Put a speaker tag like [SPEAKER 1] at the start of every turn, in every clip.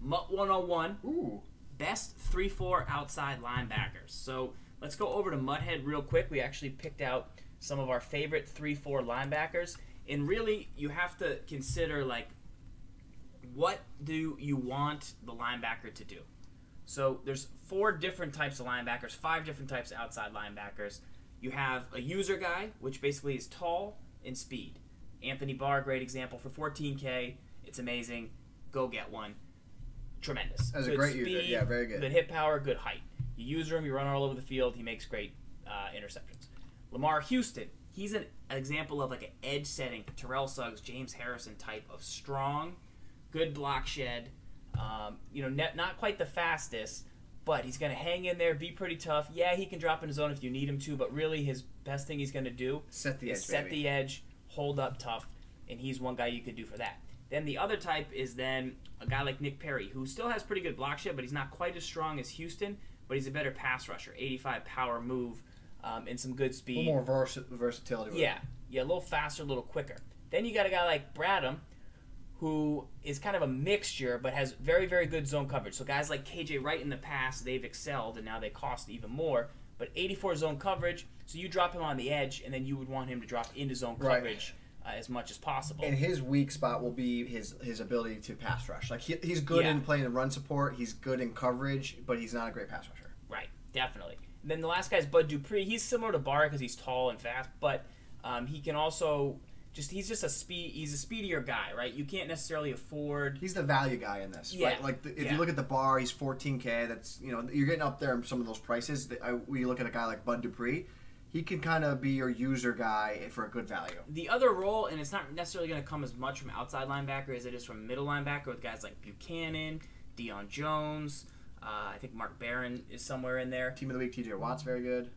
[SPEAKER 1] MUT 101.
[SPEAKER 2] Ooh.
[SPEAKER 1] Best 3-4 outside linebackers. So let's go over to Muthead real quick. We actually picked out some of our favorite 3-4 linebackers. And really, you have to consider, like, what do you want the linebacker to do? So there's 4 different types of linebackers, 5 different types of outside linebackers. You have a user guy, which basically is tall and speed. Anthony Barr, great example for 14K. It's amazing. Go get one. Tremendous.
[SPEAKER 2] As a
[SPEAKER 1] good
[SPEAKER 2] great
[SPEAKER 1] speed,
[SPEAKER 2] user, yeah, very good.
[SPEAKER 1] Good hit power, good height. You use him, you run all over the field. He makes great interceptions. Lamar Houston, he's an example of like an edge setting, Terrell Suggs, James Harrison type of strong, good block shed. Not quite the fastest, but he's going to hang in there, be pretty tough. Yeah, he can drop in his zone if you need him to, but really his best thing he's going to do is set the edge, hold up tough, and he's one guy you could do for that. Then the other type is then a guy like Nick Perry, who still has pretty good block shed, but he's not quite as strong as Houston, but he's a better pass rusher, 85 power move, and some good speed.
[SPEAKER 2] A little more versatility.
[SPEAKER 1] Yeah, a little faster, a little quicker. Then you got a guy like Bradham, who is kind of a mixture, but has very, very good zone coverage. So guys like KJ Wright in the past, they've excelled, and now they cost even more. But 84 zone coverage, so you drop him on the edge, and then you would want him to drop into zone coverage as much as possible.
[SPEAKER 2] And his weak spot will be his ability to pass rush. Like he's good in playing in run support, he's good in coverage, but he's not a great pass rusher.
[SPEAKER 1] Right, definitely. And then the last guy is Bud Dupree. He's similar to Barr because he's tall and fast, but he can also he's just a speedier guy, right? You can't necessarily afford.
[SPEAKER 2] He's the value guy in this,
[SPEAKER 1] yeah.
[SPEAKER 2] right? Like if you look at the Barr, he's 14K. That's you're getting up there in some of those prices. When you look at a guy like Bud Dupree, he can kind of be your user guy for a good value.
[SPEAKER 1] The other role, and it's not necessarily going to come as much from outside linebacker as it is from middle linebacker with guys like Buchanan, Deion Jones. I think Mark Barron is somewhere in there.
[SPEAKER 2] Team of the week, TJ Watt's very good.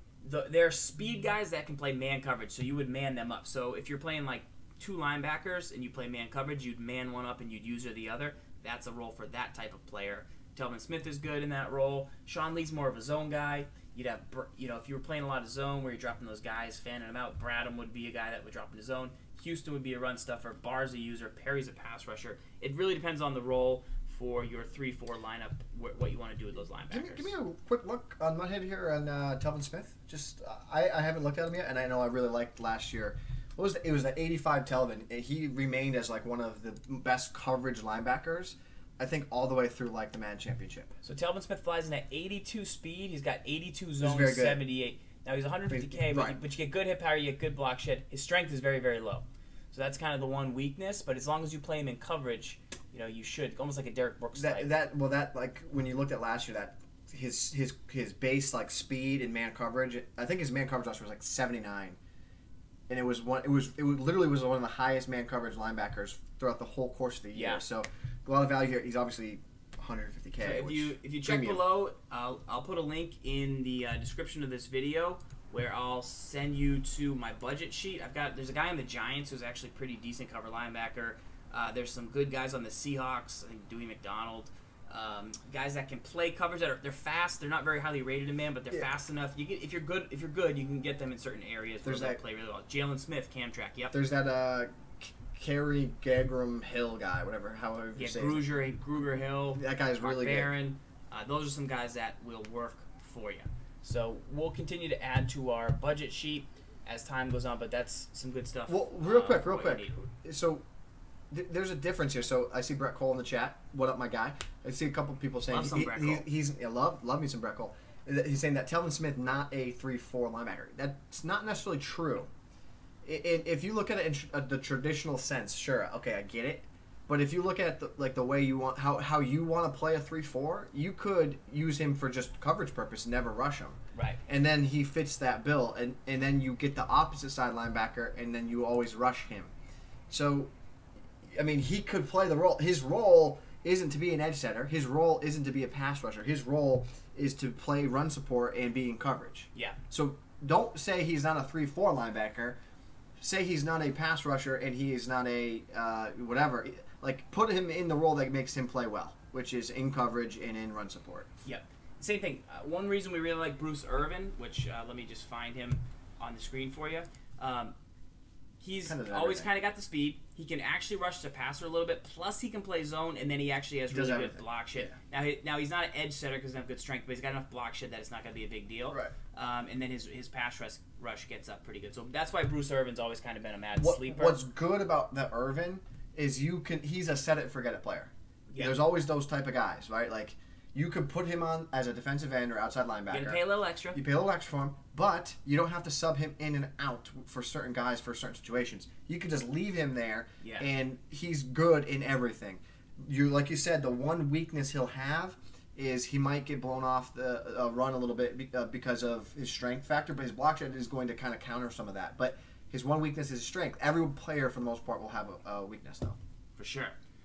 [SPEAKER 1] They're speed guys that can play man coverage, so you would man them up. So if you're playing like 2 linebackers and you play man coverage, you'd man one up and you'd user the other. That's a role for that type of player. Telvin Smith is good in that role. Sean Lee's more of a zone guy. You'd have, if you were playing a lot of zone where you're dropping those guys, fanning them out, Bradham would be a guy that would drop into zone. Houston would be a run stuffer. Barr's a user. Perry's a pass rusher. It really depends on the role for your 3-4 lineup, what you want to do with those linebackers.
[SPEAKER 2] Give me a quick look on Muthead here on Telvin Smith. Just I haven't looked at him yet, and I know I really liked last year. It was the 85 Telvin. He remained as like one of the best coverage linebackers, I think, all the way through like the Madden Championship.
[SPEAKER 1] So Telvin Smith flies in at 82 speed. He's got 82 zones,
[SPEAKER 2] very good.
[SPEAKER 1] 78. Now he's 150K, but you get good hit power, you get good block shed. His strength is very, very low. So that's kind of the one weakness. But as long as you play him in coverage, you should almost like a Derek Brooks type.
[SPEAKER 2] That like when you looked at last year, that his base like speed and man coverage. I think his man coverage last year was like 79. And it literally was one of the highest man coverage linebackers throughout the whole course of the year.
[SPEAKER 1] Yeah.
[SPEAKER 2] So a lot of value here. He's obviously 150K.
[SPEAKER 1] So if you check below, I'll put a link in the description of this video where I'll send you to my budget sheet. There's a guy in the Giants who's actually pretty decent cover linebacker. There's some good guys on the Seahawks. I think Dewey McDonald. Guys that can play coverage. They're fast. They're not very highly rated in man, but they're fast enough. If you're good, you can get them in certain areas where they play really well. Jalen Smith, Cam Track. Yep.
[SPEAKER 2] There's that Kerry Gagram Hill guy, however you say it.
[SPEAKER 1] Gruger Hill.
[SPEAKER 2] That guy's really good.
[SPEAKER 1] Barron. Those are some guys that will work for you. So we'll continue to add to our budget sheet as time goes on, but that's some good stuff.
[SPEAKER 2] Well, real quick. So there's a difference here. So I see Brett Cole in the chat. What up, my guy? I see a couple people saying love me some Brett Cole. He's saying that Telvin Smith not a 3-4 linebacker. That's not necessarily true. If you look at it in the traditional sense, sure, okay, I get it. But if you look at the way you want how you want to play a 3-4, you could use him for just coverage purpose, never rush him.
[SPEAKER 1] Right.
[SPEAKER 2] And then he fits that bill, and then you get the opposite side linebacker, and then you always rush him. So, I mean, he could play the role. His role isn't to be an edge setter. His role isn't to be a pass rusher. His role is to play run support and be in coverage.
[SPEAKER 1] Yeah.
[SPEAKER 2] So don't say he's not a 3-4 linebacker. Say he's not a pass rusher and he is not a whatever. Like, put him in the role that makes him play well, which is in coverage and in run support.
[SPEAKER 1] Yep. Same thing. One reason we really like Bruce Irvin, which let me just find him on the screen for you. He's always kind of got the speed, He can actually rush the passer a little bit. Plus, he can play zone, and then he actually has really good block shed. Yeah. Now he's not an edge setter because he doesn't have good strength, but he's got enough block shed that it's not going to be a big deal.
[SPEAKER 2] Right.
[SPEAKER 1] And then his pass rush gets up pretty good. So that's why Bruce Irvin's always kind of been a mad sleeper.
[SPEAKER 2] What's good about the Irvin is he's a set it forget it player. Yeah. There's always those type of guys, right? Like you could put him on as a defensive end or outside linebacker.
[SPEAKER 1] You pay a little extra.
[SPEAKER 2] You pay a little extra for him, but you don't have to sub him in and out for certain guys for certain situations. You can just leave him there, and he's good in everything. Like you said, the one weakness he'll have is he might get blown off the run a little bit because of his strength factor, but his block shed is going to kind of counter some of that. But his one weakness is his strength. Every player, for the most part, will have a weakness, though.
[SPEAKER 1] For sure.